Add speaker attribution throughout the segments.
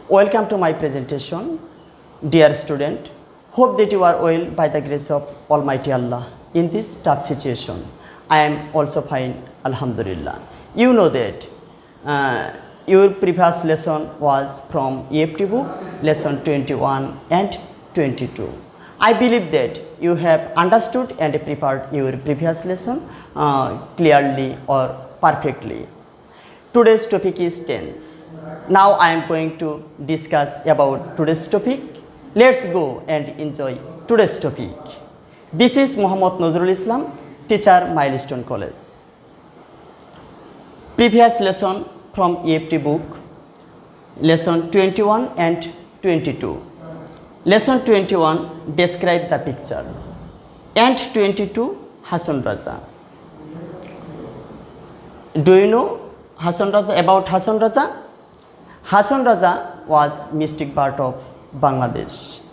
Speaker 1: Welcome to my presentation, dear student. Hope that you are well by the grace of Almighty Allah in this tough situation. I am also fine, Alhamdulillah. You know that your previous lesson was from EFT book, lesson 21 and 22. I believe that you have understood and prepared your previous lesson clearly or perfectly. Today's topic is tense. Now I am going to discuss about today's topic. Let's go and enjoy today's topic. This is Muhammad Nazrul Islam, teacher, Milestone College. Previous lesson from EFT book, lesson 21 and 22. Lesson 21 describe the picture and 22 Hasan Raja. Do you know Hasan Raja, about Hasan Raja? Hasan Raja was mystic part of Bangladesh.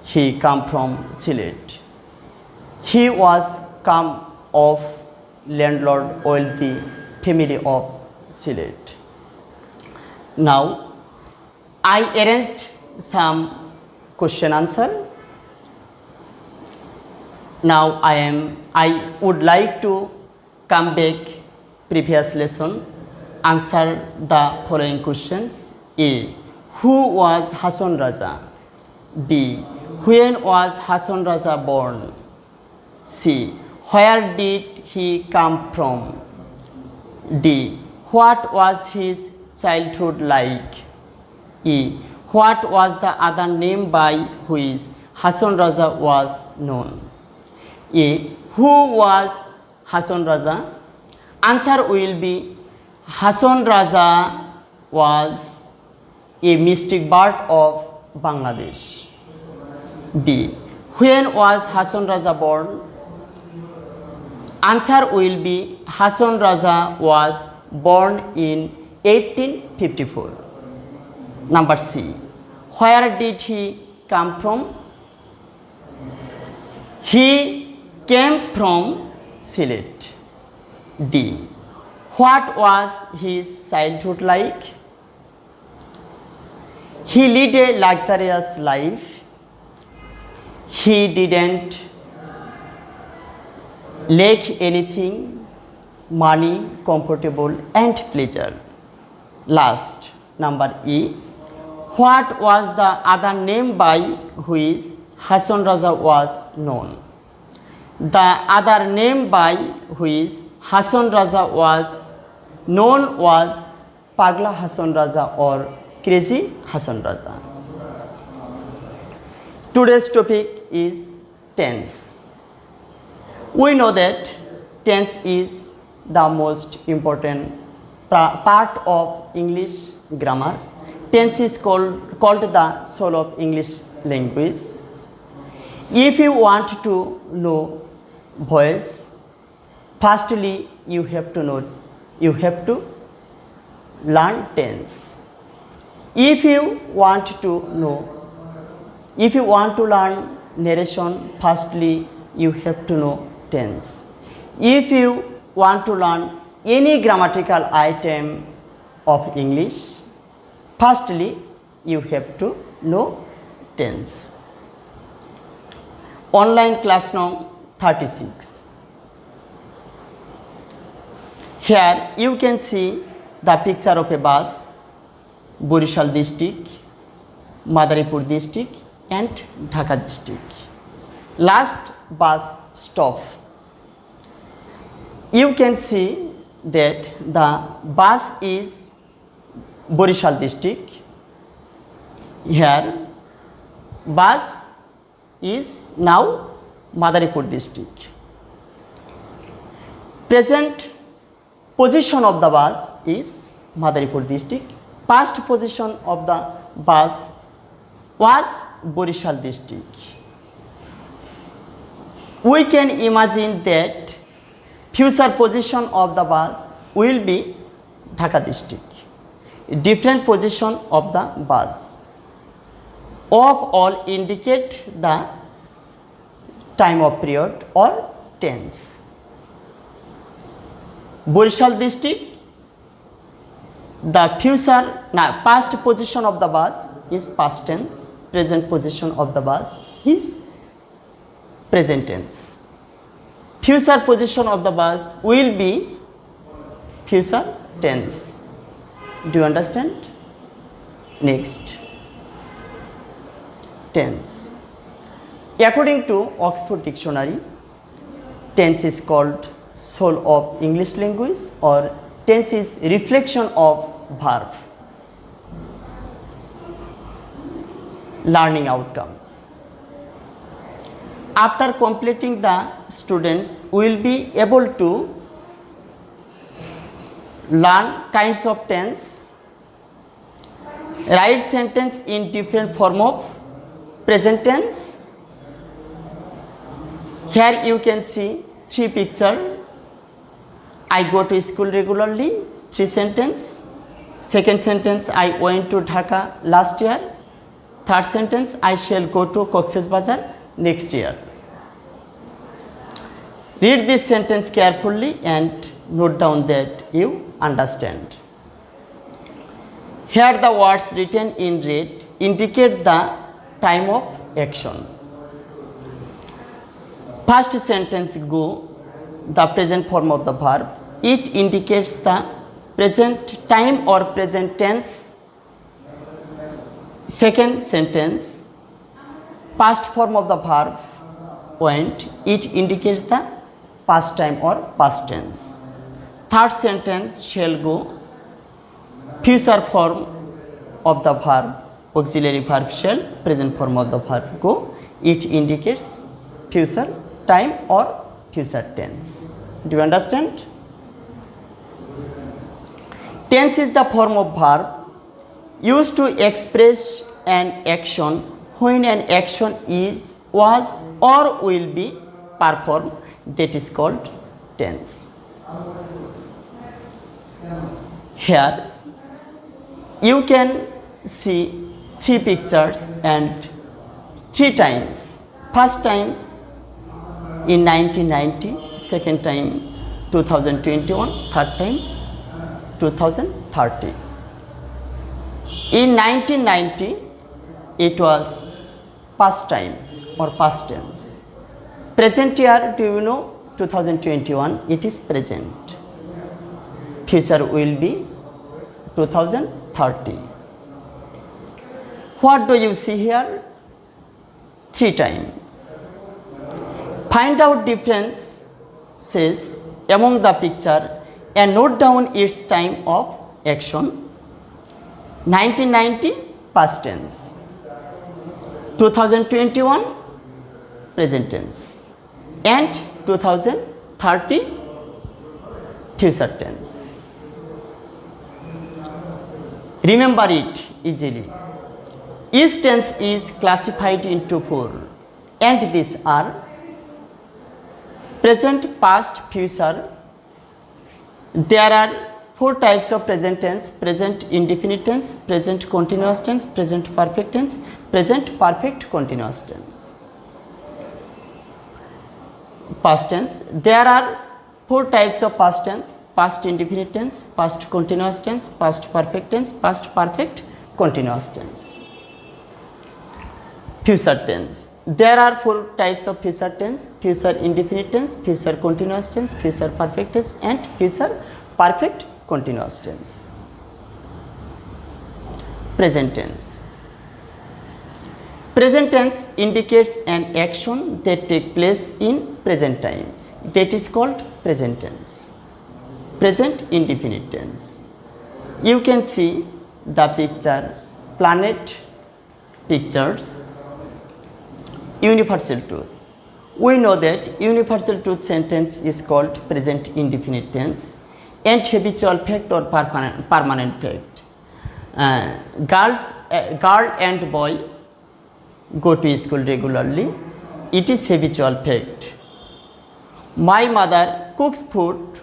Speaker 1: He come from Sylhet. He was come of landlord wealthy family of Sylhet. Now I arranged some question answer. Now I would like to come back previous lesson, answer the following questions. A. Who was Hasan Raja? B. When was Hasan Raja born? C. Where did he come from? D. What was his childhood like? E. What was the other name by which Hasan Raja was known? A. Who was Hasan Raja? Answer will be Hasan Raja was a mystic bird of Bangladesh. B. When was Hasan Raja born? Answer will be Hasan Raja was born in 1854. Number C. Where did he come from? He came from Sylhet. D. What was his childhood like? He led a luxurious life. He didn't lack anything, money, comfortable and pleasure. Last, number E. What was the other name by which Hasan Raja was known? The other name by which Hasan Raja was known was Pagla Hasan Raja or Crazy Hasan Raja. Today's topic is tense. We know that tense is the most important part of English grammar. Tense is called the soul of English language. If you want to know voice, firstly you have to learn tense. If you want to learn narration, firstly you have to know tense. If you want to learn any grammatical item of English, firstly you have to know tense. Online class now 36. Here you can see the picture of a bus, Borishal district, Madaripur district and Dhaka district. Last bus stop. You can see that the bus is Borishal district. Here bus is now Madaripur district. Present position of the bus is Madaripur district. Past position of the bus was Borishal district. We can imagine that future position of the bus will be Dhaka district. Different position of the bus of all indicate the time of period or tense. Borishal district The future, now past position of the was is past tense, present position of the was is present tense. Future position of the was will be future tense. Do you understand? Next, tense. According to Oxford Dictionary, tense is called soul of English language, or tense is reflection of verb. Learning outcomes. After completing, the students will be able to learn kinds of tense, write sentence in different form of present tense. Here you can see 3 picture. I go to school regularly, 3 sentence. Second sentence, I went to Dhaka last year. Third sentence, I shall go to Cox's Bazar next year. Read this sentence carefully and note down that you understand. Here the words written in red indicate the time of action. First sentence go, the present form of the verb. It indicates the present time or present tense. Second sentence, past form of the verb went. It indicates the past time or past tense. Third sentence, shall go, future form of the verb, auxiliary verb shall, present form of the verb go. It indicates future time or future tense. Do you understand? Tense is the form of verb used to express an action when an action is, was, or will be performed. That is called tense. Here you can see 3 pictures and 3 times. First times in 1990, second time 2021, third time 2030. In 1990 it was past time or past tense. Present year, do you know, 2021, it is present. Future will be 2030. What do you see here? 3 times. Find out differences among the picture and note down its time of action. 1990 past tense, 2021 present tense, and 2030 future tense. Remember it easily. Each tense is classified into 4, and these are present, past, future. There are 4 types of present tense: present indefinite tense, present continuous tense, present perfect tense, present perfect continuous tense. Past tense, there are 4 types of past tense: past indefinite tense, past continuous tense, past perfect tense, past perfect continuous tense. Future tense, there are 4 types of future tense: future indefinite tense, future continuous tense, future perfect tense, and future perfect continuous tense. Present tense. Present tense indicates an action that takes place in present time. That is called present tense. Present indefinite tense. You can see the picture, planet pictures. Universal truth. We know that universal truth sentence is called present indefinite tense and habitual fact or permanent fact. Girl and boy go to school regularly. It is habitual fact. My mother cooks food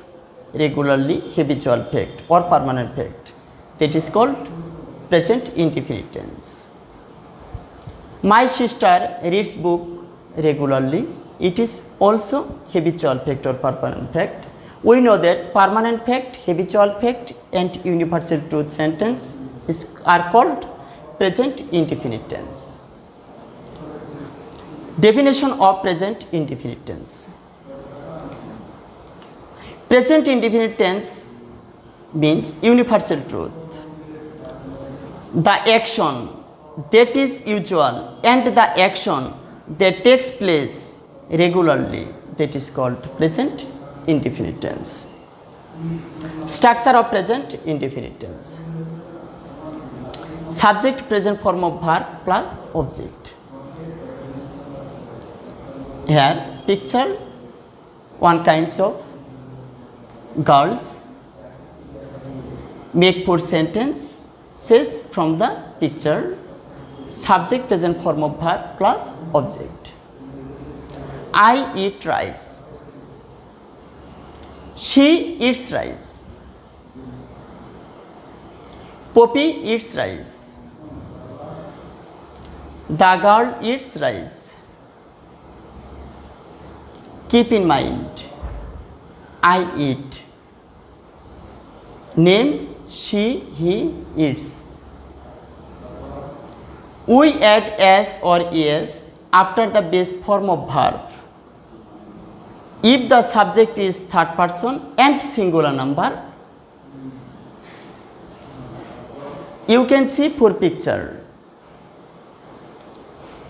Speaker 1: regularly, habitual fact or permanent fact. That is called present indefinite tense. My sister reads book regularly. It is also habitual fact or permanent fact. We know that permanent fact, habitual fact, and universal truth sentence are called present indefinite tense. Definition of present indefinite tense. Present indefinite tense means universal truth. The action that is usual and the action that takes place regularly, that is called present indefinite tense. Structure of present indefinite tense. Subject, present form of verb plus object. Here picture one kinds of girls. Make 4 sentences says from the picture. Subject, present form of verb plus object. I eat rice. She eats rice. Poppy eats rice. The girl eats rice. Keep in mind, I eat. Name, she, he eats. We add s or es after the base form of verb if the subject is third person and singular number. You can see 4 pictures.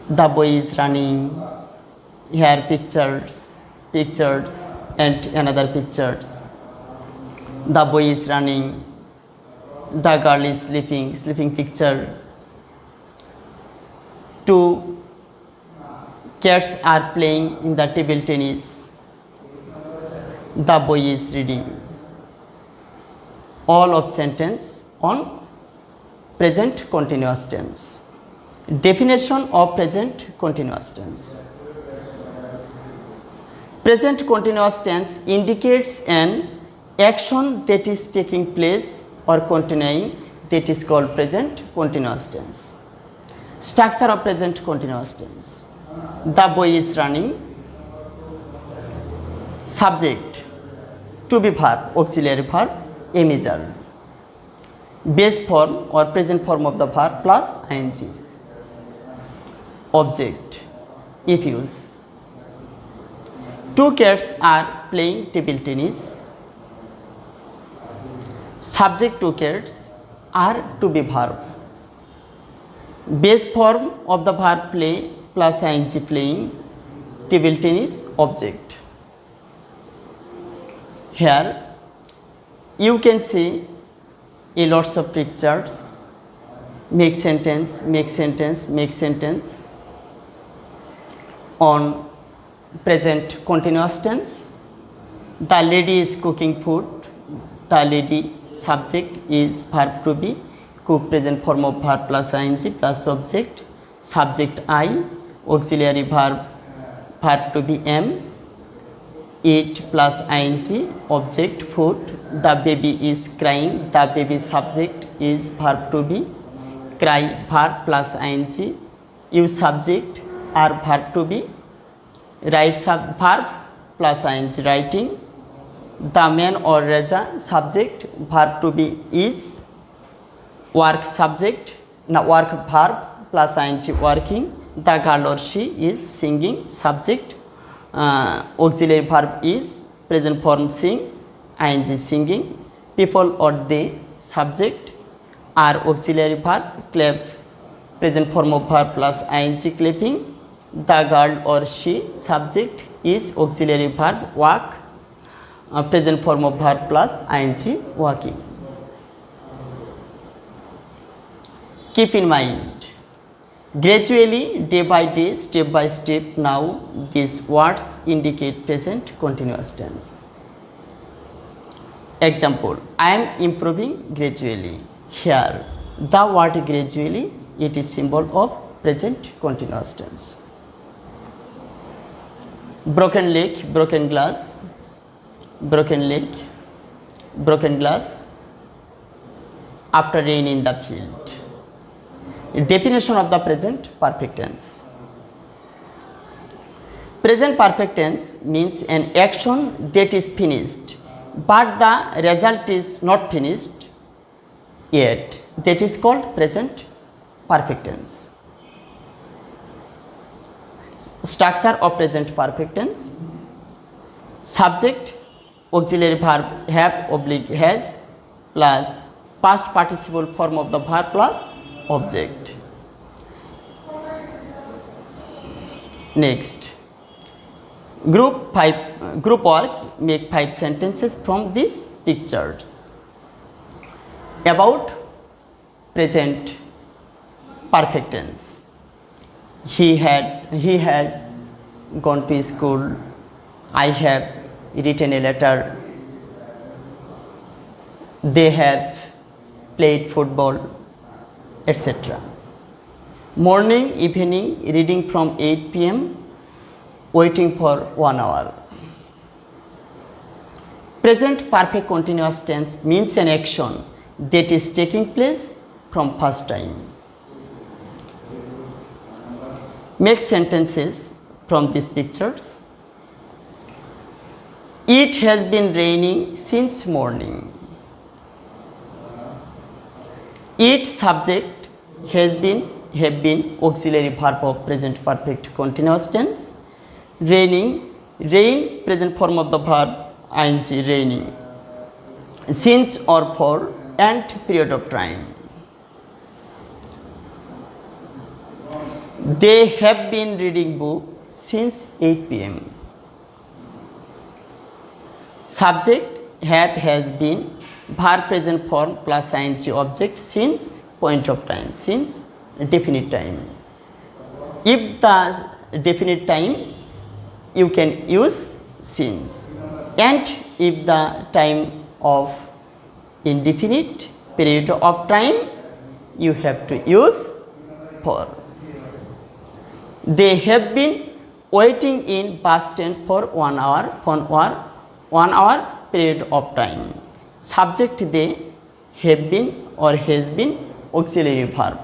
Speaker 1: The boy is running. Here pictures and another pictures. The boy is running. The girl is sleeping picture. 2 cats are playing in the table tennis. The boy is reading. All of sentence on present continuous tense. Definition of present continuous tense. Present continuous tense indicates an action that is taking place or continuing, that is called present continuous tense. Structure of present continuous tense. The boy is running. Subject, to be verb, auxiliary verb, am is are. Base form or present form of the verb plus ing. Object, if used. 2 cats are playing table tennis. Subject, 2 cats are to be verb. Base form of the verb play plus ing, playing, table tennis, object. Here you can see a lots of pictures. Make sentence on present continuous tense. The lady is cooking food. The lady, subject is verb to be, cook present form of verb plus ing plus object. Subject I, auxiliary verb to be am, eat plus ing, object food. The baby is crying. The baby, subject is verb to be, cry verb plus ing, you subject are verb to be, write verb plus ing, writing. The man or Raja, subject verb to be is, work subject, now work verb plus ing, working. The girl or she is singing, subject, auxiliary verb is, present form sing, ing singing. People or they, subject, are auxiliary verb, clap, present form of verb plus ing, clapping. The girl or she, subject, is auxiliary verb, walk, present form of verb plus ing, walking. Keep in mind, gradually, day by day, step by step, now these words indicate present continuous tense. Example, I am improving gradually. Here, the word gradually, it is symbol of present continuous tense. Broken leg, broken glass, broken leg, broken glass, after rain in the field. Definition of the present perfect tense. Present perfect tense means an action that is finished but the result is not finished yet. That is called present perfect tense. Structure of present perfect tense: subject, auxiliary verb have oblique has plus past participle form of the verb plus object. Next, group work. Make 5 sentences from these pictures about present perfect tense. He has gone to school. I have written a letter. They have played football, etc. Morning, evening, reading from 8 p.m, waiting for 1 hour. Present perfect continuous tense means an action that is taking place from past time. Make sentences from these pictures. It has been raining since morning. It subject have been auxiliary verb of present perfect continuous tense. Raining, rain, present form of the verb ing, raining. Since or for, and period of time. They have been reading book since 8 p.m. Subject have has been, verb present form plus ing object since point of time, since definite time. If the definite time, you can use since, and if the time of indefinite period of time, you have to use for. They have been waiting in past tense for 1 hour, 1 hour period of time. Subject they, have been or has been, auxiliary verb.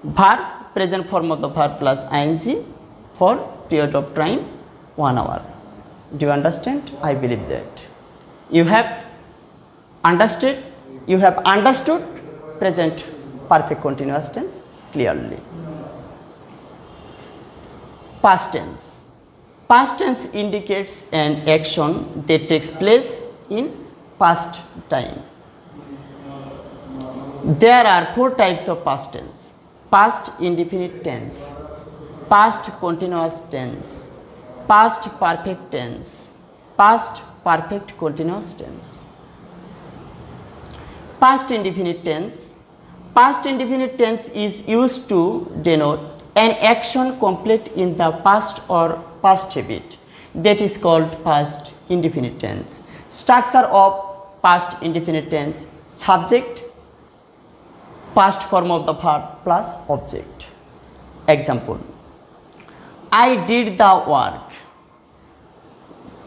Speaker 1: Verb present form of the verb plus ing for period of time 1 hour. Do you understand? I believe that you have understood. You have understood present perfect continuous tense clearly. Past tense. Past tense indicates an action that takes place in past time. There are 4 types of past tense: past indefinite tense, past continuous tense, past perfect tense, past perfect continuous tense. Past indefinite tense. Past indefinite tense is used to denote an action complete in the past or past habit. That is called past indefinite tense. Structure of past indefinite tense: subject, past form of the verb plus object. Example: I did the work.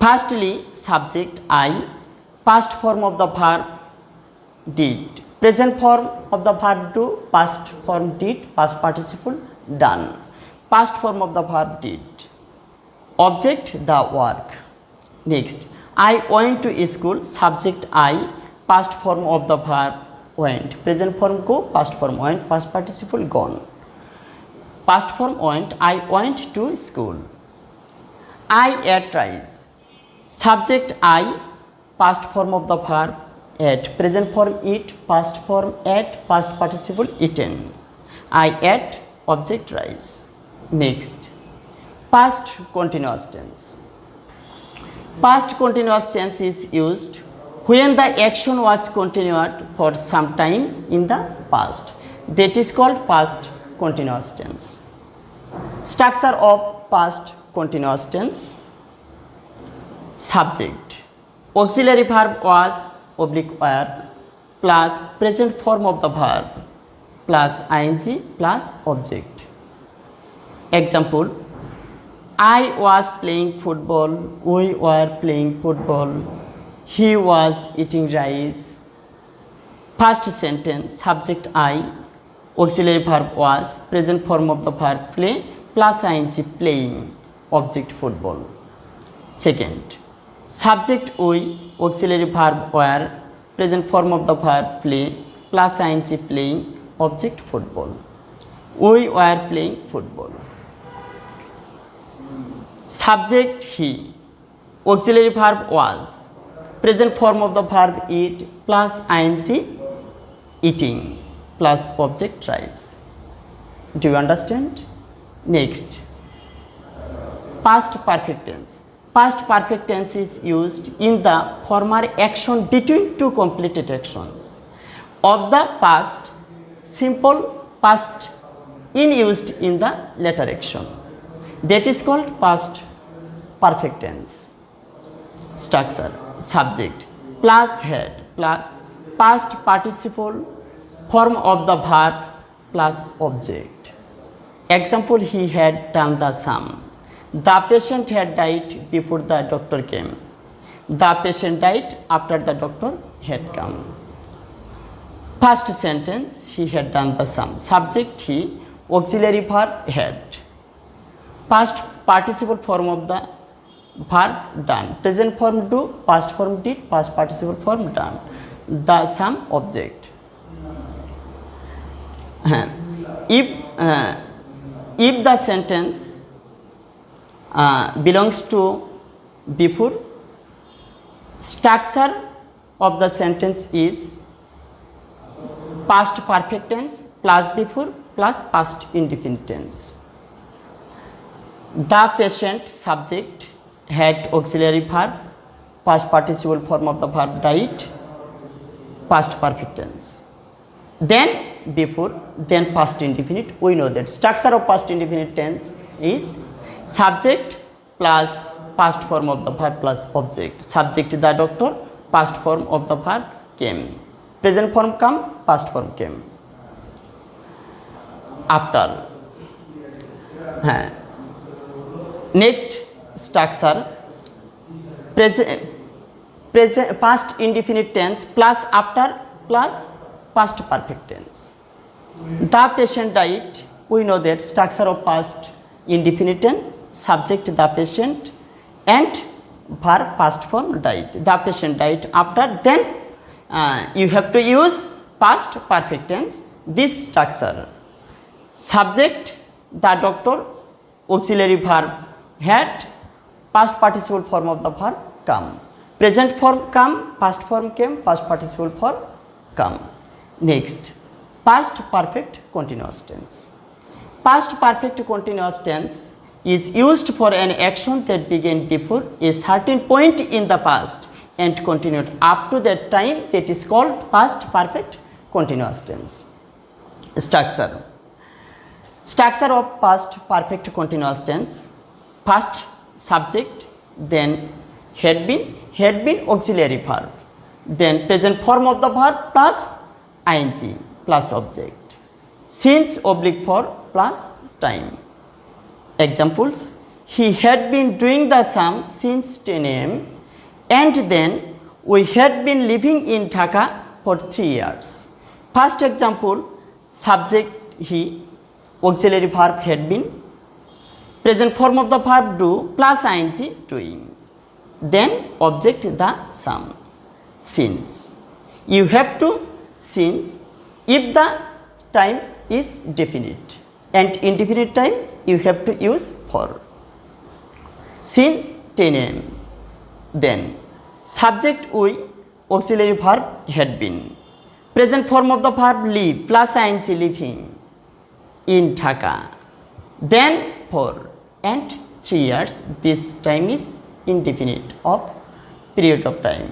Speaker 1: Firstly, subject I, past form of the verb did, present form of the verb do, past form did, past participle done, past form of the verb did, object the work. Next, I went to school. Subject I, past form of the verb went, present form go, past form went, past participle gone, past form went. I went to school. I ate rice. Subject I, past form of the verb ate, present form eat, past form ate, past participle eaten. I ate, object rice. Next, past continuous tense. Past continuous tense is used when the action was continued for some time in the past. That is called past continuous tense. Structure of past continuous tense: subject, auxiliary verb was oblique were plus present form of the verb plus ing plus object. Example: I was playing football. We were playing football. He was eating rice. First sentence: subject I, auxiliary verb was, present form of the verb play plus ing playing, object football. Second, subject we, auxiliary verb were, present form of the verb play, plus ing playing, object football. We were playing football. Subject he, auxiliary verb was, present form of the verb eat, plus ing eating, plus object rice. Do you understand? Next, past perfect tense. Past perfect tense is used in the former action between two completed actions of the past simple past in used in the later action. That is called past perfect tense. Structure: subject plus head plus past participle form of the verb plus object. Example: he had done the sum. The patient had died before the doctor came. The patient died after the doctor had come. First sentence: he had done the sum. Subject he, auxiliary verb had. Past participle form of the verb done. Present form do, past form did, past participle form done. The sum object. If the sentence belongs to before, structure of the sentence is past perfect tense plus before plus past indefinite tense. The patient subject had auxiliary verb, past participle form of the verb died, past perfect tense. Then before, then past indefinite. We know that structure of past indefinite tense is subject plus past form of the verb plus object. Subject the doctor, past form of the verb came. Present form come, past form came. After. Next structure: present past indefinite tense plus after plus past perfect tense. The patient died. We know that structure of past indefinite tense: subject the patient and verb past form died. The patient died after, then you have to use past perfect tense. This structure: subject the doctor, auxiliary verb had, past participle form of the verb come. Present form come, past form came, past participle form come. Next, past perfect continuous tense. Past perfect continuous tense is used for an action that began before a certain point in the past and continued up to that time. That is called past perfect continuous tense. Structure: structure of past perfect continuous tense: first subject, then had been auxiliary verb, then present form of the verb plus ing plus object, since oblique for plus time. Examples: he had been doing the sum since 10 am and then we had been living in Dhaka for 3 years. First example: subject he, auxiliary verb had been, present form of the verb do plus ing doing, then object the sum since. You have to since if the time is definite, and indefinite time you have to use for. Since 10 am, then subject we, auxiliary verb had been, present form of the verb live plus ing living in Dhaka, then for, and 3 years. This time is indefinite of period of time.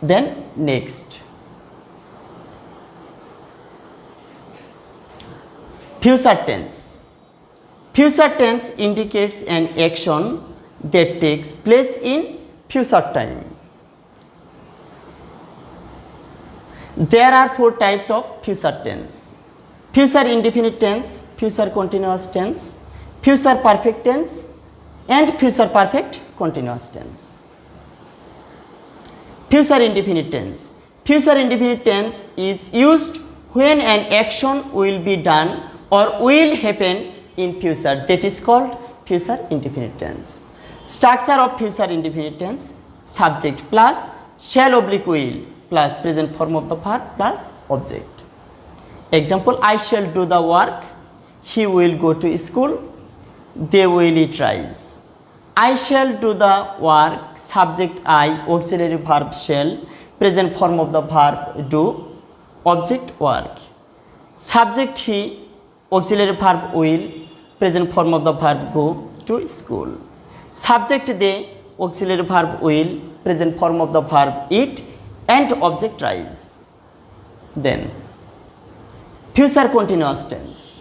Speaker 1: Then next, future tense. Future tense indicates an action that takes place in future time. There are 4 types of future tense: future indefinite tense, future continuous tense, future perfect tense, and future perfect continuous tense. Future indefinite tense. Future indefinite tense is used when an action will be done or will happen in future. That is called future indefinite tense. Structure of future indefinite tense, subject plus shall oblique will plus present form of the verb plus object. Example, I shall do the work, he will go to school, they will eat rice. I shall do the work, subject I, auxiliary verb shall, present form of the verb do, object work. Subject he, auxiliary verb will, present form of the verb go to school. Subject they, auxiliary verb will, present form of the verb eat, and object rise. Then future continuous tense.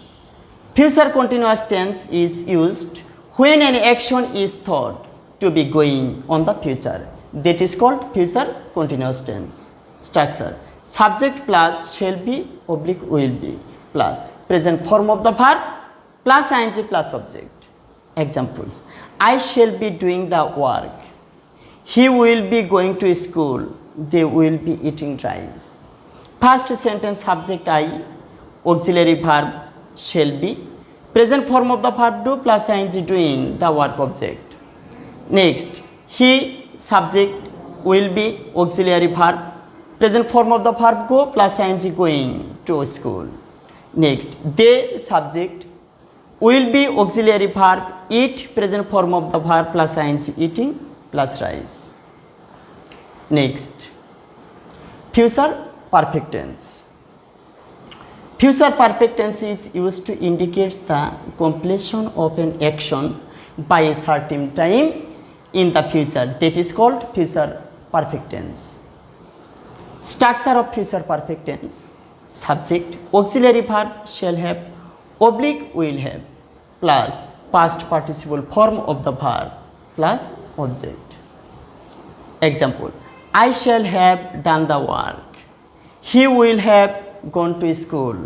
Speaker 1: Future continuous tense is used when an action is thought to be going on the future. That is called future continuous tense. Structure: subject plus shall be oblique will be plus present form of the verb plus ing plus object. Examples: I shall be doing the work, he will be going to school, they will be eating rice. First sentence, subject I, auxiliary verb shall be, present form of the verb do plus ing doing the work object. Next, he subject will be auxiliary verb, present form of the verb go plus ing going to school. Next, they subject will be auxiliary verb eat, present form of the verb plus ing eating plus rice. Next, future perfect tense. Future perfect tense is used to indicate the completion of an action by a certain time in the future. That is called future perfect tense. Structure of future perfect tense: subject, auxiliary verb shall have, oblique will have, plus past participle form of the verb plus object. Example: I shall have done the work, he will have gone to school,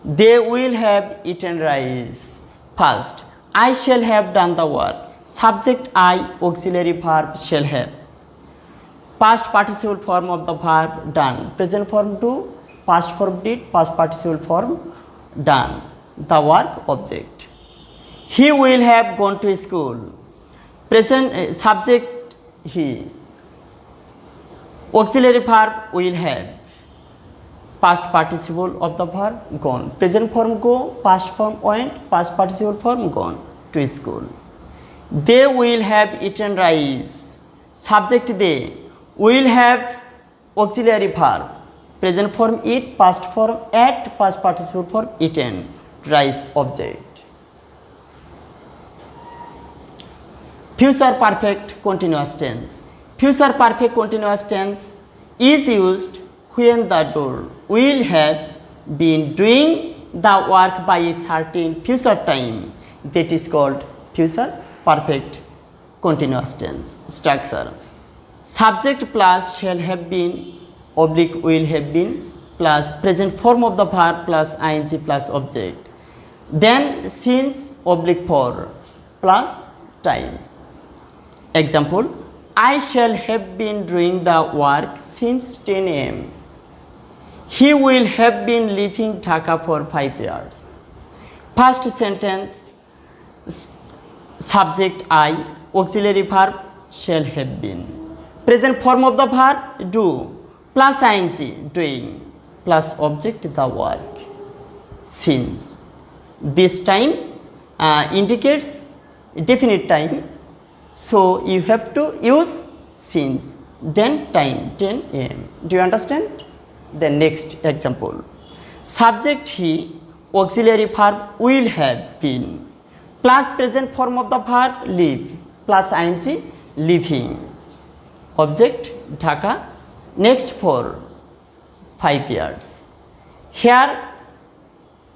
Speaker 1: they will have eaten rice. First, I shall have done the work, subject I, auxiliary verb shall have, past participle form of the verb done, present form do, past form did, past participle form done, the work object. He will have gone to school, present subject he, auxiliary verb will have, past participle of the verb gone, present form go, past form went, past participle form gone to school. They will have eaten rice, subject they, will have auxiliary verb, present form eat, past form ate, past participle form eaten, rice object. Future perfect continuous tense. Future perfect continuous tense is used when the door will have been doing the work by a certain future time. That is called future perfect continuous tense. Structure: subject plus shall have been, oblique will have been, plus present form of the verb plus ing plus object. Then since oblique for plus time. Example: I shall have been doing the work since 10 a.m. He will have been living Dhaka for 5 years. First sentence, subject I, auxiliary verb shall have been, present form of the verb do plus ing doing plus object the work. Since this time indicates definite time, so you have to use since, then time 10 a.m. Do you understand? The next example: subject he, auxiliary verb will have been, plus present form of the verb live plus ing living, object Dhaka. Next for 5 years. Here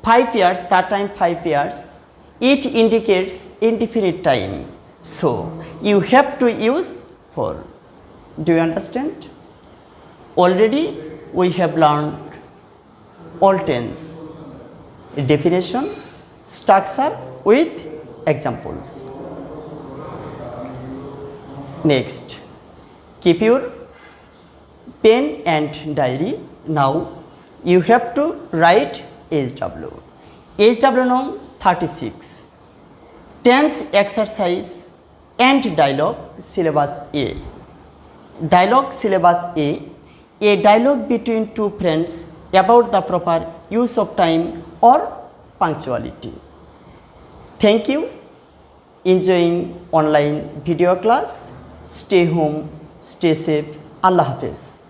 Speaker 1: 5 years, that time 5 years, it indicates indefinite time. So you have to use for. Do you understand? Already we have learned all tense, definition, structure with examples. Next, keep your pen and diary. Now you have to write HW. HW number 36. Tense exercise and dialogue syllabus A. Dialogue syllabus A dialogue between two friends about the proper use of time or punctuality. Thank you. Enjoying online video class. Stay home, stay safe. Allah Hafiz.